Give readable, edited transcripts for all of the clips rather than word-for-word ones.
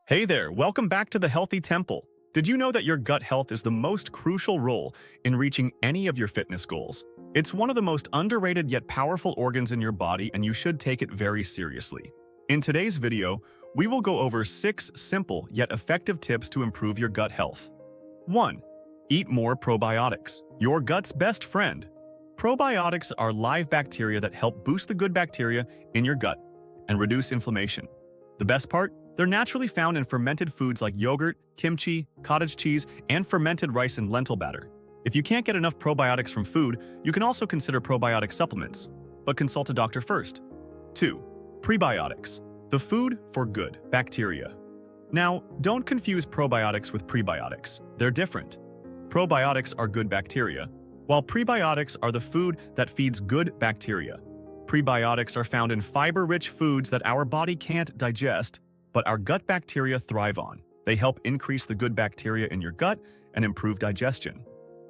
Hey there, welcome back to the Healthy Temple. Did you know that your gut health is the most crucial role in reaching any of your fitness goals? It's one of the most underrated yet powerful organs in your body, and you should take it very seriously. In today's video, we will go over 6 simple yet effective tips to improve your gut health. 1. Eat more probiotics, your gut's best friend. Probiotics are live bacteria that help boost the good bacteria in your gut and reduce inflammation. The best part? They're naturally found in fermented foods like yogurt, kimchi, cottage cheese, and fermented rice and lentil batter. If you can't get enough probiotics from food, you can also consider probiotic supplements, but consult a doctor first. 2. Prebiotics, the food for good bacteria. Now, don't confuse probiotics with prebiotics. They're different. Probiotics are good bacteria, while prebiotics are the food that feeds good bacteria. Prebiotics are found in fiber-rich foods that our body can't digest, but our gut bacteria thrive on. They help increase the good bacteria in your gut and improve digestion.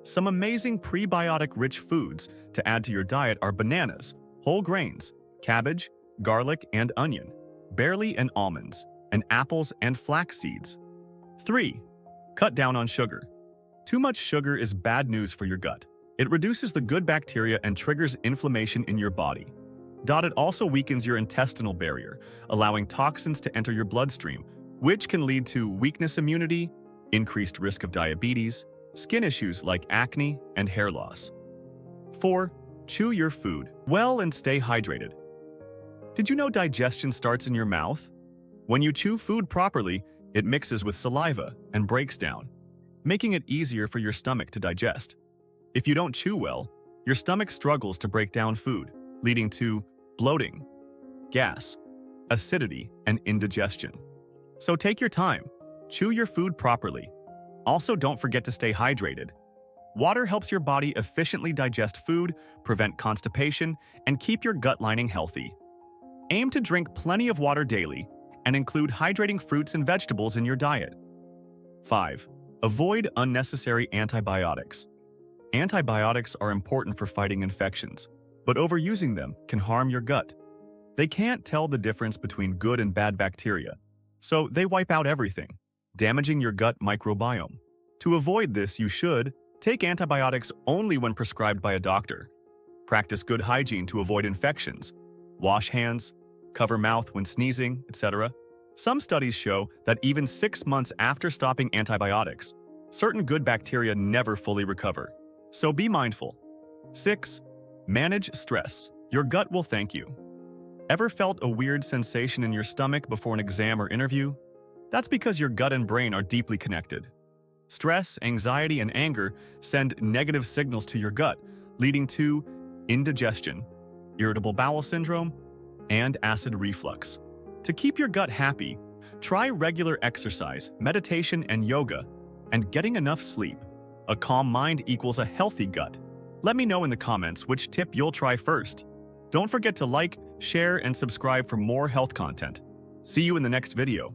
Some amazing prebiotic-rich foods to add to your diet are bananas, whole grains, cabbage, garlic and onion, barley and almonds, and apples and flax seeds. 3. Cut down on sugar. Too much sugar is bad news for your gut. It reduces the good bacteria and triggers inflammation in your body. It also weakens your intestinal barrier, allowing toxins to enter your bloodstream, which can lead to weakness immunity, increased risk of diabetes, skin issues like acne, and hair loss. 4. Chew your food well and stay hydrated. Did you know digestion starts in your mouth? When you chew food properly, it mixes with saliva and breaks down, making it easier for your stomach to digest. If you don't chew well, your stomach struggles to break down food, leading to bloating, gas, acidity, and indigestion. So take your time. Chew your food properly. Also, don't forget to stay hydrated. Water helps your body efficiently digest food, prevent constipation, and keep your gut lining healthy. Aim to drink plenty of water daily and include hydrating fruits and vegetables in your diet. 5. Avoid unnecessary antibiotics. Antibiotics are important for fighting infections, but overusing them can harm your gut. They can't tell the difference between good and bad bacteria, so they wipe out everything, damaging your gut microbiome. To avoid this, you should take antibiotics only when prescribed by a doctor. Practice good hygiene to avoid infections. Wash hands, cover mouth when sneezing, etc. Some studies show that even 6 months after stopping antibiotics, certain good bacteria never fully recover. So be mindful. 6. Manage stress. Your gut will thank you. Ever felt a weird sensation in your stomach before an exam or interview? That's because your gut and brain are deeply connected. Stress, anxiety, and anger send negative signals to your gut, leading to indigestion, irritable bowel syndrome, and acid reflux. To keep your gut happy, try regular exercise, meditation, and yoga, and getting enough sleep. A calm mind equals a healthy gut. Let me know in the comments which tip you'll try first. Don't forget to like, share, and subscribe for more health content. See you in the next video.